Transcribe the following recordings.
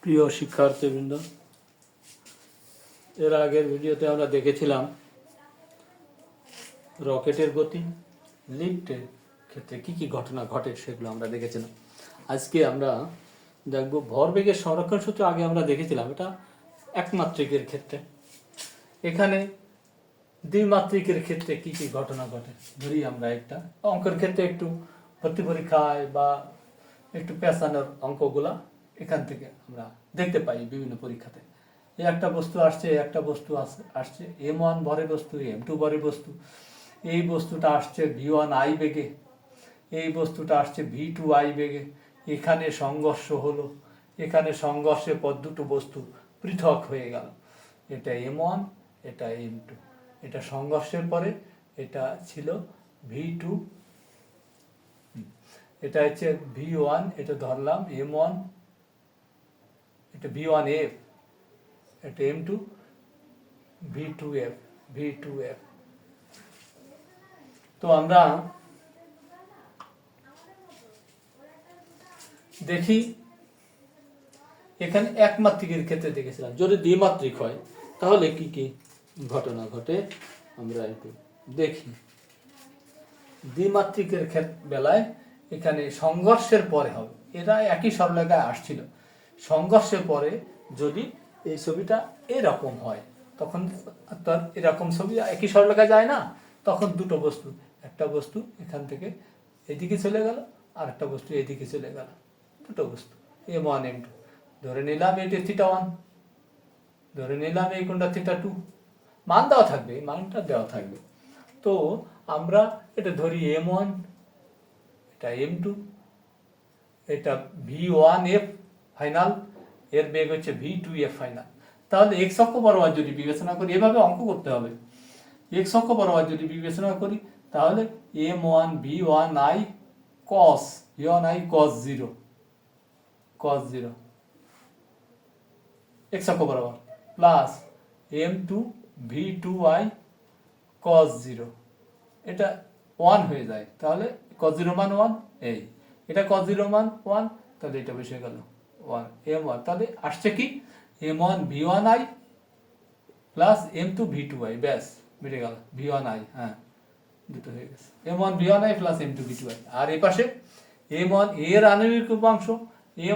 প্রিয় শিক্ষার্থীবৃন্দ, এর আগের ভিডিওতে আমরা দেখেছিলাম রকেটের গতি, লিফটের ক্ষেত্রে কি কি ঘটনা ঘটে সেগুলো আমরা দেখেছিলাম। আজকে আমরা দেখব ভরবেগের সংরক্ষণ সূত্র। আগে আমরা দেখেছিলাম এটা একমাত্রিকের ক্ষেত্রে, এখানে দ্বিমাত্রিকের ক্ষেত্রে কি কি ঘটনা ঘটে। ধরি আমরা একটা অঙ্কের ক্ষেত্রে একটু ভর্তি পরীক্ষায় বা একটু পেঁচানোর অঙ্কগুলা এখান থেকে আমরা দেখতে পাই বিভিন্ন পরীক্ষাতে। এই একটা বস্তু আসছে, একটা বস্তু আসছে m1 ভরের বস্তু, m2 ভরের বস্তু। এই বস্তুটা আসছে v1i বেগে, এই বস্তুটা আসছে v2i বেগে। এখানে সংঘর্ষ হলো, এখানে সংঘর্ষের পর দুটো বস্তু পৃথক হয়ে গেল। এটা m1, এটা m2। এটা সংঘর্ষের পরে এটা ছিল v2, এটা হচ্ছে v1, এটা ধরলাম m1, এটা v1f, এটা m2, v2f। তো আমরা দেখি এখানে একমাত্রিকের ক্ষেত্রে দেখেছিলাম। যদি দ্বিমাত্রিক হয় তাহলে কি কি ঘটনা ঘটে আমরা একটু দেখি। দ্বিমাত্রিকের বেলায় এখানে সংঘর্ষের পরে হবে, এরা একই সরলরেখায় আসছিল, সংঘর্ষের পরে যদি এই ছবিটা এরকম হয় তখন তার এরকম ছবি একই সরলরেখায় যায় না, তখন দুটো বস্তু, একটা বস্তু এখান থেকে এদিকে চলে গেল আর একটা বস্তু এদিকে চলে গেল, দুটো বস্তু m1 m2। ধরে নিলাম এটি θ1, ধরে নিলাম এই কোণটা θ2, মান দেওয়া থাকবে, এই মানটা দেওয়া থাকবে। তো আমরা এটা ধরি m1, এটা m2, এটা v1f ফাইনাল, এর বেগ হচ্ছে v2f ফাইনাল। তাহলে x অক্ষ বরাবর যদি বিবেচনা করি, এভাবে অঙ্ক করতে হবে। x অক্ষ বরাবর যদি বিবেচনা করি তাহলে m1 v1i cos cos 0 x অক্ষ বরাবর প্লাস m2 v2i cos 0, এটা 1 হয়ে যায়। তাহলে cos 0 মান 1, এই এটা cos 0 মান 1, তাহলে এটা বসে গেল 1 m1। তাহলে আসছে কি m1 v1i plus m2 v2i, ব্যাস বেড়ে গেল v1i, হ্যাঁ দুটো হয়ে গেছে m1 v1i plus m2 v2i। আর এই পাশে m1 এর আণবিক উপাংশ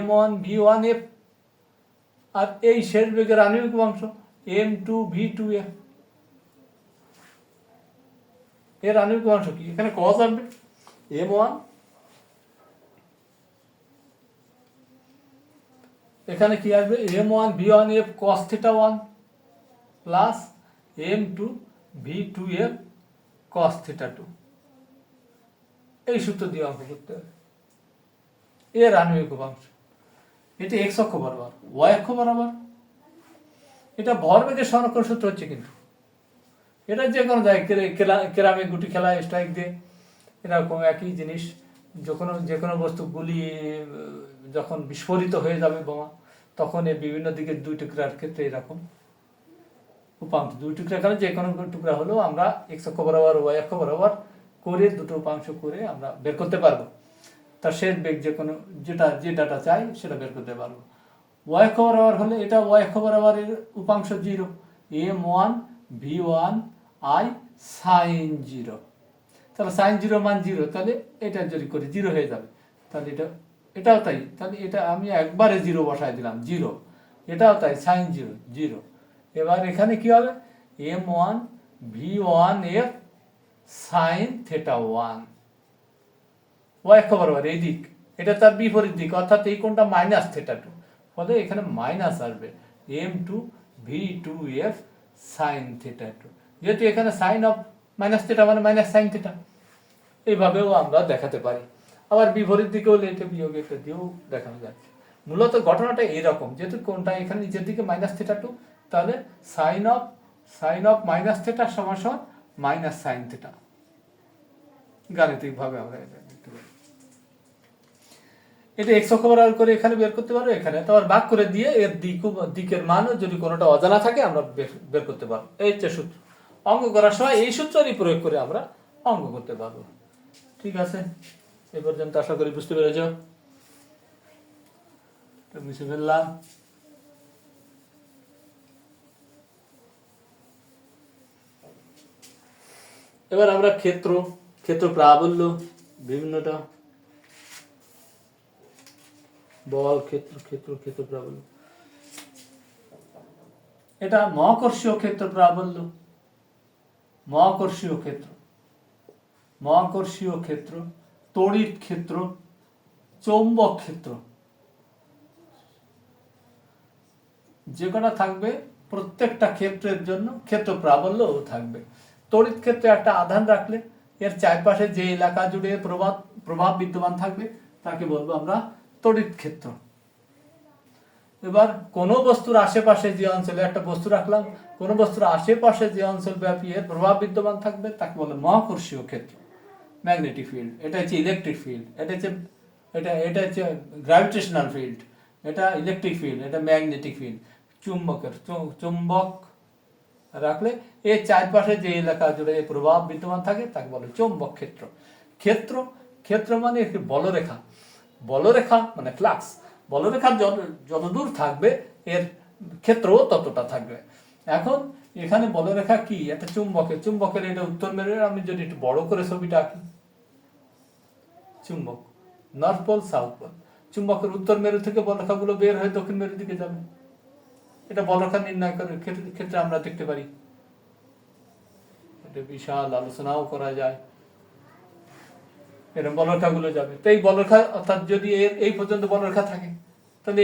m1 v1f, আর এই শেষ বেগের আণবিক উপাংশ m2 v2f। এর আণবিক উপাংশ কি, এখানে cos আসবে m1, এখানে কি আসবে m1 v1f cos θ1 plus m2 v2f cos θ2। এই সূত্র দিয়ে অঙ্ক করতে হবে। এর আণবিক উপাংশ, এটি x অক্ষ বরাবর, y অক্ষ বরাবর। এটা ভরবেগের সংরক্ষণ সূত্র হচ্ছে, কিন্তু এটা যে কোনো জায়গায় কেরামে গুটি খেলা স্ট্রাইক দিয়ে এরকম একই জিনিস। যে কোনো বস্তু গুলি যখন বিস্ফোরিত হয়ে যাবে বোমা, তখন এই বিভিন্ন দিকে দুই টুকরার ক্ষেত্রে এরকম উপাংশ, দুই টুকরা কারণে যে কোনো টুকরা হলেও আমরা x অক্ষ বরাবর y অক্ষ বরাবর করে দুটো উপাংশ করে আমরা বের করতে পারবো। তার শেষ বেগ যে কোনো যে ডাটা চাই সেটা বের করতে পারবো। y অক্ষ বরাবর হলে এটা y অক্ষ বরাবরের উপাংশ 0, m1 v1i sin 0। তাহলে sin 0 মান 0, তাহলে এটা যদি করি 0 হয়ে যাবে। তাহলে এটাও তাই, তাহলে এটা আমি একবারে 0 বসাই দিলাম 0, এটাও তাই sin 0 0। এবার এখানে কি হবে m1 v1f sin θ1, y অক্ষ বরাবর এই দিক, এটা তার বিপরীত দিক, অর্থাৎ এই কোণটা মাইনাস θ2, ফলে এখানে মাইনাস আসবে m2 v2f sin θ2। যেহেতু এখানে সাইন অফ মাইনাস θ মানে মাইনাস সাইন θ, এইভাবেও আমরা দেখাতে পারি। আবার বিপরীত দিকে হলে এটা বিয়োগ এটা দিয়েও দেখানো যাচ্ছে। মূলত ঘটনাটা এরকম, যেহেতু কোণটা এখানে নিচের দিকে মাইনাস θ2, তাহলে সাইন অফ মাইনাস θ সমান সমান মাইনাস সাইন θ। গাণিতিকভাবে আমরা এটা দেখতে পারি। এটা x অক্ষ বরাবর করে এখানে বের করতে পারবো, এখানে তো আবার ভাগ করে দিয়ে এর দিকের মান যদি কোনোটা অজানা থাকে আমরা বের করতে পারবো। এই যে সূত্র, অঙ্ক করার সময় এই সূত্রই প্রয়োগ করে আমরা অঙ্ক করতে পারবো। ঠিক আছে, এ পর্যন্ত আশা করি বুঝতে পেরেছ। মুছে ফেললাম। এবার আমরা ক্ষেত্র ক্ষেত্র প্রাবল্য বিভিন্নটা বল ক্ষেত্র ক্ষেত্র ক্ষেত্র প্রাবল্য, এটা মহাকর্ষীয় ক্ষেত্র প্রাবল্য, মহাকর্ষীয় ক্ষেত্র, মহাকর্ষীয় ক্ষেত্র, তড়িৎ ক্ষেত্র, চৌম্বক ক্ষেত্র, যে কটা থাকবে প্রত্যেকটা ক্ষেত্রের জন্য ক্ষেত্র প্রাবল্যও থাকবে। তড়িৎ ক্ষেত্রে একটা আধান রাখলে এর চারপাশে যে এলাকা জুড়ে প্রভাব বিদ্যমান থাকবে তাকে বলবো আমরা তড়িৎ ক্ষেত্র। এবার কোনো বস্তুর আশেপাশে যে অঞ্চলে একটা বস্তু রাখলাম, কোনো বস্তুর আশেপাশে যে অঞ্চল ব্যাপী এর প্রভাব বিদ্যমান থাকবে তাকে বলে মহাকর্ষীয় ক্ষেত্র, ম্যাগনেটিক ফিল্ড। এটা হচ্ছে ইলেকট্রিক ফিল্ড, এটা হচ্ছে গ্র্যাভিটেশনাল ফিল্ড, এটা ইলেকট্রিক ফিল্ড, এটা ম্যাগনেটিক ফিল্ড। চুম্বক রাখলে এর চারপাশে যে এলাকা জুড়ে প্রভাব বিদ্যমান থাকে তাকে বলে চৌম্বক ক্ষেত্র। ক্ষেত্র ক্ষেত্র মানে একটি বলরেখা, বলরেখা মানে ফ্লাক্স, বলরেখা যতদূর থাকবে এর ক্ষেত্রও ততটা থাকবে। এখন এখানে বলরেখা কি, একটা চুম্বকের এটা উত্তর মেরুর, আমি যদি একটু বড় করে ছবিটা আঁকি, চুম্বক নর্থ পোল সাউথ পোল, চুম্বকের উত্তর মেরু থেকে বলরেখাগুলো বের হয়ে দক্ষিণ মেরুর দিকে যাবে। এটা বলরেখা নির্ণয় করার ক্ষেত্রে আমরা দেখতে পারি, এটা বিশাল আলোচনাও করা যায়। এরকম বলরেখাগুলো যাবে, তো এই বলরেখা অর্থাৎ যদি এই পর্যন্ত বলরেখা থাকে তাহলে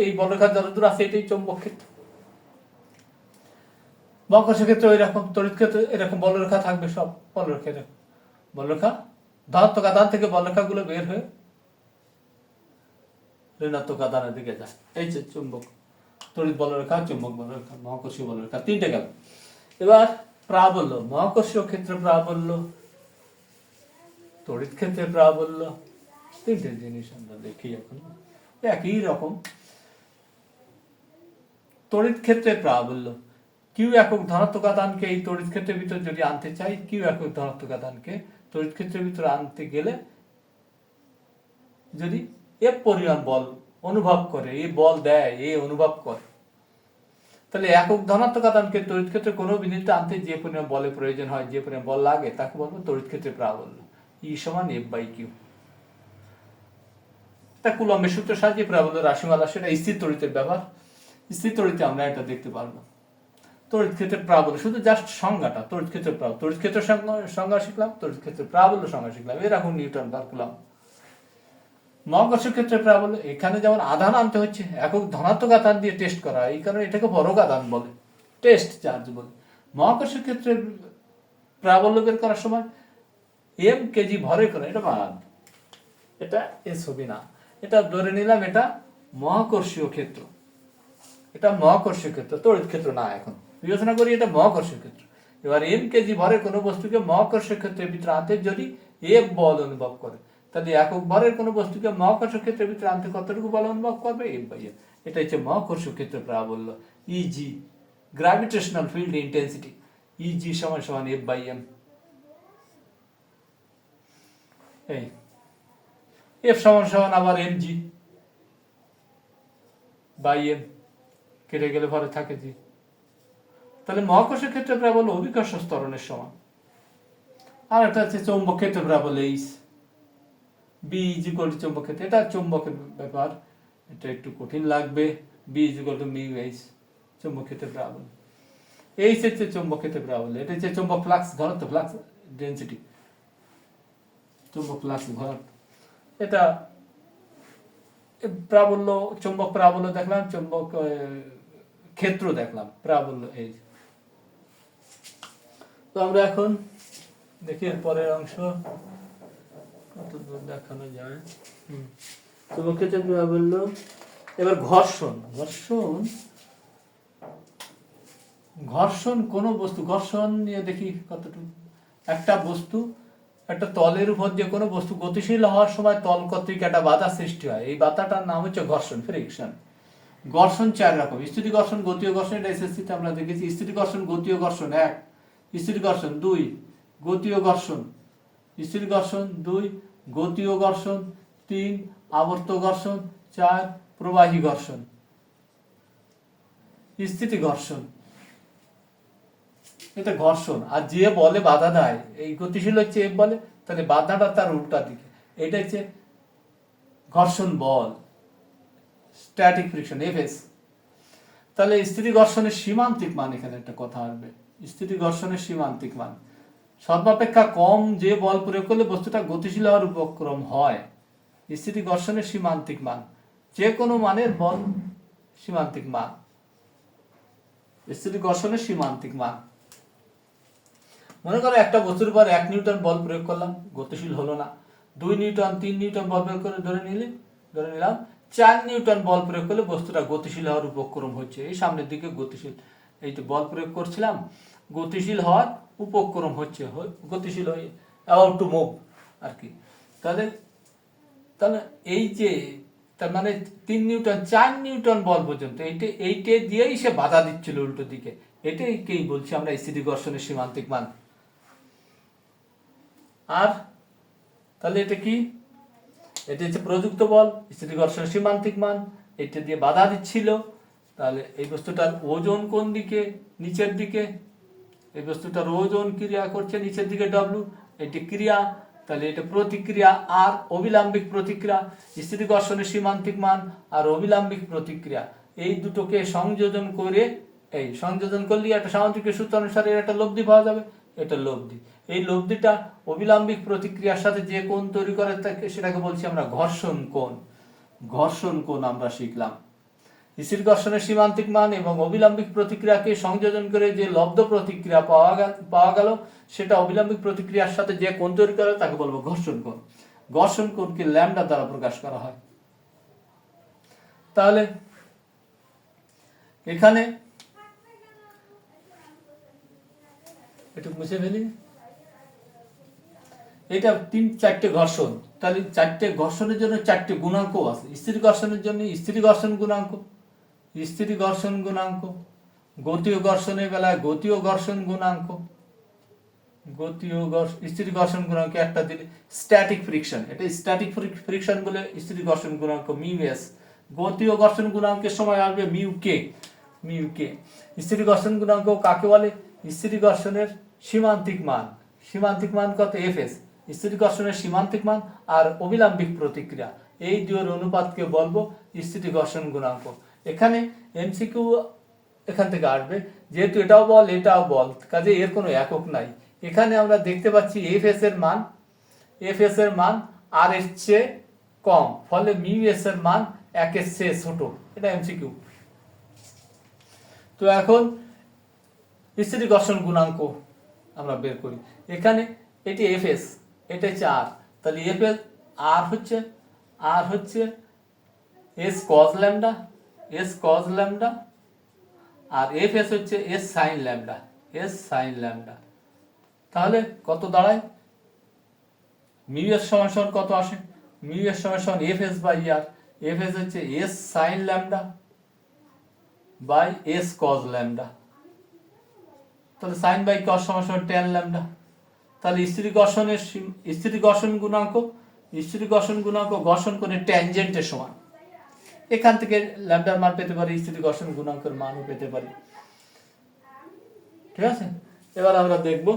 এই বলরেখা যতদূর আছে এটাই চৌম্বক ক্ষেত্র। মহাকর্ষীয় ক্ষেত্র এরকম, তড়িৎ ক্ষেত্র এরকম বলরেখা থাকবে, সব বলরেখা ধনাত্মক আধান থেকে বলরেখাগুলো বের হয়ে ঋণাত্মক আধানের দিকে যায়। এই যে চুম্বক, তড়িৎ বলরেখা, চুম্বক বলরেখা, মহাকর্ষীয় বলরেখা, তিনটে গেল। এবার প্রাবল্য, মহাকর্ষীয় ক্ষেত্রে প্রাবল্য, তড়িৎ ক্ষেত্রে প্রাবল্য, তিনটে জিনিস আমরা দেখি এখন একই রকম। তড়িৎ ক্ষেত্রে প্রাবল্য, কিউ একক ধনাত্মক আধানকে এই তড়িৎ ক্ষেত্রের ভিতরে যদি আনতে চাই, কিউ একক ধনাত্মক আধানকে তড়িৎ ক্ষেত্রের ভিতরে আনতে গেলে যদি এফ পরিমাণ বল অনুভব করে, এই বল দেয়, এই অনুভব করে, তাহলে একক ধনাত্মক আধানকে তড়িৎ ক্ষেত্রে কোনো বিন্দুতে আনতে যে পরিমাণ বলের প্রয়োজন হয়, যে পরিমাণ বল লাগে তাকে বলবো তড়িৎ ক্ষেত্রে প্রাবল্য। ই সমান এফ বাই কিউ। তা কুলম্বের সূত্র সাহায্যে প্রাবল্য রাশিমালা, সেটা স্থির তড়িতের ব্যাপার। স্থির তড়িতে আমরা এটা দেখতে পারবো। তড়িৎ ক্ষেত্রের প্রাবল্য শুধু জাস্ট সংজ্ঞাটা, তড়িৎ ক্ষেত্রের প্রাবল্য, তড়িৎ ক্ষেত্রের সংজ্ঞা শিখলাম, তড়িৎ ক্ষেত্রের প্রাবল্য সংজ্ঞা শিখলাম, এরকম নিউটন বার করলাম। মহাকর্ষীয় ক্ষেত্রের প্রাবল্য, এখানে যেমন আধান আনতে হচ্ছে একক ধনাত্মক আধান দিয়ে টেস্ট করা, এই কারণে এটাকে বড় আধান বলে, টেস্ট চার্জ বলে। মহাকর্ষীয় ক্ষেত্রের প্রাবল্য বের করার সময় এম কেজি ভরে করে, এটা বাদ, এটা এ ছবি না, এটা ধরে নিলাম এটা মহাকর্ষীয় ক্ষেত্র, এটা মহাকর্ষীয় ক্ষেত্র, তড়িৎ ক্ষেত্র না। এখন বিবেচনা করি এটা মহাকর্ষীয় ক্ষেত্র। এবার এম কেজি ভরে কোনো বস্তুকে মহাকর্ষীয় ক্ষেত্রের ভিতরে আনতে যদি এফ বল অনুভব করে, তাহলে একক ভরের কোনো বস্তুকে মহাকর্ষীয় ক্ষেত্রের ভিতরে আনতে কতটুকু বল অনুভব করবে, এফ বাই এফ। এটা হচ্ছে মহাকর্ষীয় ক্ষেত্রের প্রাবল্য। E g gravitational field intensity, E g সমান সমান এফ বাই এম। এই এফ সমান সমান আবার এম জি বাই এম, কেটে গেলে পরে থাকে জি। তাহলে মহাকর্ষীয় ক্ষেত্রে প্রাবল্য অভিকর্ষ ত্বরণের সমান। আর একটা হচ্ছে চৌম্বক ক্ষেত্রে প্রাবল্য H, B is equal to চৌম্বক ক্ষেত্রে, এটা চৌম্বকের ব্যাপার, এটা একটু কঠিন লাগবে। B is equal to mu H, চৌম্বক ক্ষেত্রে প্রাবল্য। এইচ হচ্ছে চৌম্বক ক্ষেত্রে প্রাবল্য, এটা হচ্ছে চৌম্বক ফ্লাক্স ঘনত্ব, ফ্লাক্স ডেনসিটি, চৌম্বক ফ্লাক্স ঘনত্ব। এটা প্রাবল্য, চৌম্বক প্রাবল্য দেখলাম, চৌম্বক ক্ষেত্র দেখলাম, প্রাবল্য এই। তো আমরা এখন দেখি পরের অংশ কত দূর দেখানো যায়। চৌম্বক ক্ষেত্রের প্রাবল্য। এবার ঘর্ষণ, ঘর্ষণ কোন বস্তু, ঘর্ষণ নিয়ে দেখি কতটুকু। একটা বস্তু একটা তলের উপর যে কোনো বস্তু গতিশীল হওয়ার সময় তল কর্তৃক একটা বাধা সৃষ্টি হয়, এই বাধাটার নাম হচ্ছে ঘর্ষণ, ফ্রিকশন। ঘর্ষণ চার রকম, স্থিতি ঘর্ষণ, গতীয় ঘর্ষণ, এটা এসএসসিতে আমরা দেখেছি। স্থিতি ঘর্ষণ, গতীয় ঘর্ষণ এক, স্থিতি ঘর্ষণ দুই, গতীয় ঘর্ষণ, স্থিতি ঘর্ষণ দুই, গতীয় ঘর্ষণ তিন, আবর্ত ঘর্ষণ চার, প্রবাহী ঘর্ষণ। স্থিতি ঘর্ষণ, এটা ঘর্ষণ। আর যে বলে বাধা দেয়, এই গতিশীল হচ্ছে এফ বলে, তাহলে বাধাটা তার উল্টা দিকে, এটা হচ্ছে ঘর্ষণ বল, স্ট্যাটিক ফ্রিকশন, এফএস। তাহলে স্থিতি ঘর্ষণের সীমান্তিক মান, এখানে একটা কথা আসবে, স্থিতি ঘর্ষণের সীমান্তিক মান, সর্বাপেক্ষা কম যে বল প্রয়োগ করলে বস্তুটা গতিশীল হওয়ার উপক্রম হয়। স্থিতি ঘর্ষণের সীমান্তিক মান, যে কোনো মানের বল সীমান্তিক মান, স্থিতি ঘর্ষণের সীমান্তিক মান। মনে করো একটা বস্তুর উপর 1 নিউটন বল প্রয়োগ করলাম, গতিশীল হলো না। 2 নিউটন 3 নিউটন বল প্রয়োগ করে ধরে নিলাম 4 নিউটন বল প্রয়োগ করলে বস্তুটা গতিশীল হওয়ার উপক্রম হচ্ছে, এই সামনের দিকে গতিশীল, এই তো বল প্রয়োগ করছিলাম, গতিশীল হওয়ার উপক্রম হচ্ছে, গতিশীল হয়ে অ্যাবাউট টু মুভ আর কি। তাহলে এই যে তার মানে 3 নিউটন 4 নিউটন বল পর্যন্ত এইটে দিয়েই সে বাধা দিচ্ছিল উল্টো দিকে, এটাকেই বলছি আমরা স্থিতি ঘর্ষণের সীমান্তিক মান। আর তাহলে এটা কি, এটা হচ্ছে প্রযুক্ত বল, স্থিতি ঘর্ষণের সীমান্তিক মান, এটা দিয়ে বাধা দিচ্ছিল। তাহলে এই বস্তুটার ওজন কোন দিকে, নিচের দিকে, এই বস্তুটার ওজন ক্রিয়া করছে নিচের দিকে ডব্লু, এটি ক্রিয়া, তাহলে এটা প্রতিক্রিয়া আর অবিলম্বিক প্রতিক্রিয়া। স্থিতি ঘর্ষণের সীমান্তিক মান আর অবিলম্বিক প্রতিক্রিয়া, এই দুটোকে সংযোজন করে, এই সংযোজন করলে একটা সামান্তরিকের সূত্র অনুসারে একটা লব্ধি পাওয়া যাবে, এটা লব্ধি। এই লব্ধিটা অবিলম্বিক প্রতিক্রিয়ার সাথে যে কোণ তৈরি করে সেটাকে বলছি আমরা ঘর্ষণ কোণ। ঘর্ষণ কোণ আমরা শিখলাম। স্থিতি ঘর্ষণের সীমান্তিক মান এবং অবিলম্বিক প্রতিক্রিয়াকে সংযোজন করে যে লব্ধ প্রতিক্রিয়া পাওয়া গেল সেটা অবিলম্বিক প্রতিক্রিয়ার সাথে যে কোণ তৈরি করে তাকে বলবো ঘর্ষণ কোণ। ঘর্ষণ কোণকে ল্যামডা দ্বারা প্রকাশ করা হয়। তাহলে এখানে একটু মুছে ফেলি, এটা 3-4টে ঘর্ষণ, তাহলে 4টে ঘর্ষণের জন্য 4টে গুণাঙ্ক আছে। স্থিতি ঘর্ষণের জন্য স্থিতি ঘর্ষণ গুণাঙ্ক, স্থিতি ঘর্ষণ গুণাঙ্ক, গতীয় ঘর্ষণের বেলায় গতীয় ঘর্ষণ গুণাঙ্ক, স্থিতি ঘর্ষণ গুণাঙ্ক একটা দিলে স্ট্যাটিক ফ্রিকশন, এটা স্ট্যাটিক ফ্রিকশন বলে স্থিতি ঘর্ষণ গুণাঙ্ক মিউ এস। গতীয় ঘর্ষণ গুণাঙ্কের সময় আসবে মিউ কে, মিউ কে। স্থিতি ঘর্ষণ গুণাঙ্ক কাকে বলে, স্থিতি ঘর্ষণের সীমান্তিক মান, সীমান্তিক মান কত, এফএস, স্থিতি ঘর্ষণের সীমান্তিক মান আর অবিলম্বিক প্রতিক্রিয়া, এই দুয়ের অনুপাতকে বলবো স্থিতি ঘর্ষণ গুণাঙ্ক। এখানে এমসিকিউ এখান থেকে আসবে, যেহেতু এটাও বল এটাও বল, কাজে এর কোনো একক নাই। এখানে আমরা দেখতে পাচ্ছি এফএস এর মান আর এর চেয়ে কম, ফলে মিউ এস এর মান 1 এর চেয়ে ছোট, এটা এমসিকিউ। তো এখন স্থিতি ঘর্ষণ গুণাঙ্ক আমরা বের করি। এখানে এটি এফএস, এটা হচ্ছে আর, তাহলে এফএস আর হচ্ছে এস কজ ল্যামডা, আর এফএস হচ্ছে এস সাইন ল্যামডা। তাহলে কত দাঁড়ায়, মিউ এস সমান কত আসে, মিউ এস সমান এফএস বাই আর, এফএস হচ্ছে S sine lambda by S cos lambda, তাহলে সাইন বাই কজ সমান ট্যান ল্যামডা। তাহলে স্থিতি ঘর্ষণ গুণাঙ্ক ঘর্ষণ কোণের ট্যানজেন্টের সমান। এখান থেকে ল্যামডার মান পেতে পারি, স্থিতি ঘর্ষণ গুণাঙ্কের মানও পেতে পারি। ঠিক আছে, এবার আমরা দেখব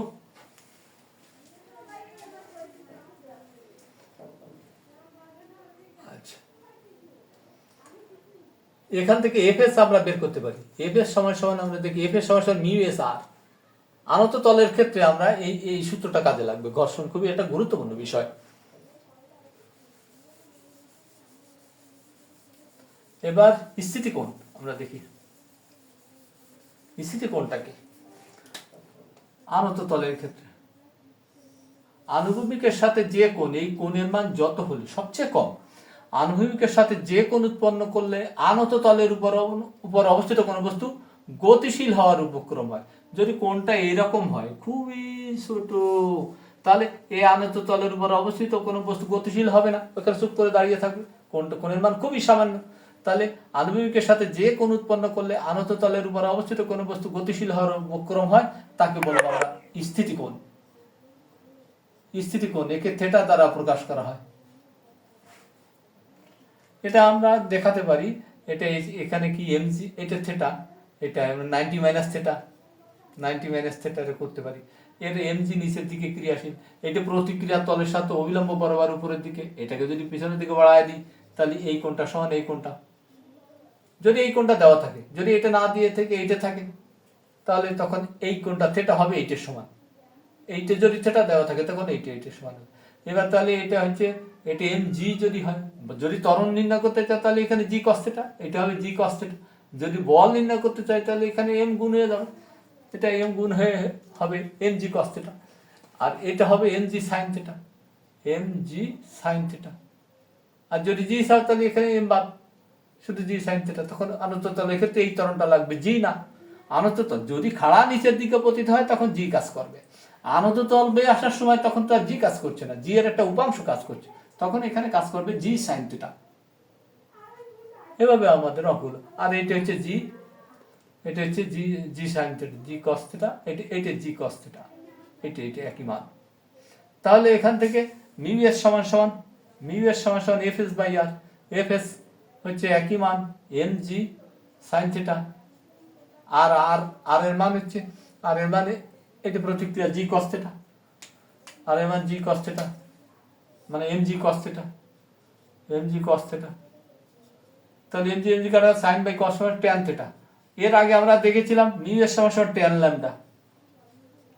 আচ্ছা, এখান থেকে এফএস আমরা বের করতে পারি। এফএস সমান আমরা দেখি, এফএস সমান মিউ এস আর। আনত তলের ক্ষেত্রে আমরা এই সূত্রটা কাজে লাগবে, ঘর্ষণ খুবই একটা গুরুত্বপূর্ণ বিষয়। এবার স্থিতি কোণ আমরা দেখি, স্থিতি কোণটাকে আনত তলের ক্ষেত্রে আনুভূমিকের সাথে যে কোণ, এই কোণের মান যত হলে সবচেয়ে কম, আনুভূমিকের সাথে যে কোণ উৎপন্ন করলে আনত তলের উপর অবস্থিত কোনো বস্তু গতিশীল হওয়ার উপক্রম হয়। যদি কোণটা এইরকম হয় খুবই ছোট, তাহলে এই আনত তলের উপর অবস্থিত কোনো বস্তু গতিশীল হবে না, ওখানে চুপ করে দাঁড়িয়ে থাকবে, কোণের মান খুবই সামান্য। তাহলে আনুভূমিকের সাথে যে কোণ উৎপন্ন করলে আনত তলের উপর অবস্থিত কোনো বস্তু গতিশীল হওয়ার উপক্রম হয় তাকে বলবো আমরা স্থিতি কোণ। একে থেটা দ্বারা প্রকাশ করা হয়। এটা আমরা দেখাতে পারি, এটা এখানে কি এমজি, এটা থেটা, এটা 90 মাইনাস থেটা, 90 মাইনাস থিটারে করতে পারি। এর mg নিচের দিকে ক্রিয়াশীল, এটা প্রতিক্রিয়া তলের সাথে অবিলম্ব বরাবর উপরের দিকে, এটাকে যদি পিছনের দিকে বাড়ায় দিই তাহলে এই কোণটা সমান এই কোণটা, যদি এই কোণটা দেওয়া থাকে, যদি এটা না দিয়ে থেকে এইটা থাকে তাহলে তখন এই কোণটা থিটা হবে এইটার সমান, এইটা যদি থিটা দেওয়া থাকে তখন এইটার সমান। এবার তাহলে এটা হচ্ছে, এটা mg যদি হয়, যদি ত্বরণ নির্ণয় করতে চাই তাহলে এখানে g cos থিটা, এটা হবে g cos থিটা। যদি বল নির্ণয় করতে চাই তাহলে এখানে m গুণ হয়ে যাবে, এটা m গুণ হয়ে হবে mg cos থিটা, আর এটা হবে mg sin theta, mg sin theta. আর যদি g চাও তাহলে এখানে m বাদ, শুধু g sin থিটা। তখন আনত তল, এক্ষেত্রে এই ত্বরণটা লাগবে g না, আনত তল যদি খাড়া নিচের দিকে পতিত হয় তখন g কাজ করবে, আনত তল বেয়ে আসার সময় তখন তো আর g কাজ করছে না, g এর একটা উপাংশ কাজ করছে, তখন এখানে কাজ করবে g sin থিটা। এভাবে আমাদের অঙ্কগুলো। আর এটা হচ্ছে g, এটা হচ্ছে g sin theta, g cos theta, এটা g cos থিটা, এটা একই মান। তাহলে এখান থেকে মিউ এস সমান সমান, মিউ এস সমান সমান fs বাই r, fs হচ্ছে একই মান mg sin থিটা, আর আর এর মান হচ্ছে, আর এর মানে এটা প্রতিক্রিয়া g cos থিটা, আর এর মান g cos থিটা, মানে mg cos theta, mg cos theta. তাহলে mg কাটা sin বাই cos সমান tan থিটা। এর আগে আমরা দেখেছিলাম মিউ এর সমান সমান tan ল্যামডা,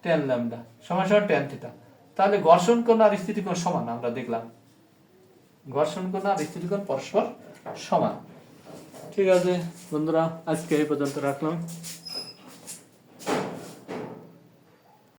tan ল্যামডা সমান সমান tan থিটা। তাহলে ঘর্ষণ কোণ আর স্থিতি কোণ সমান, আমরা দেখলাম ঘর্ষণ কোণ আর স্থিতি কোণ পরস্পর সমান। ঠিক আছে বন্ধুরা, আজকে এই পর্যন্ত রাখলাম।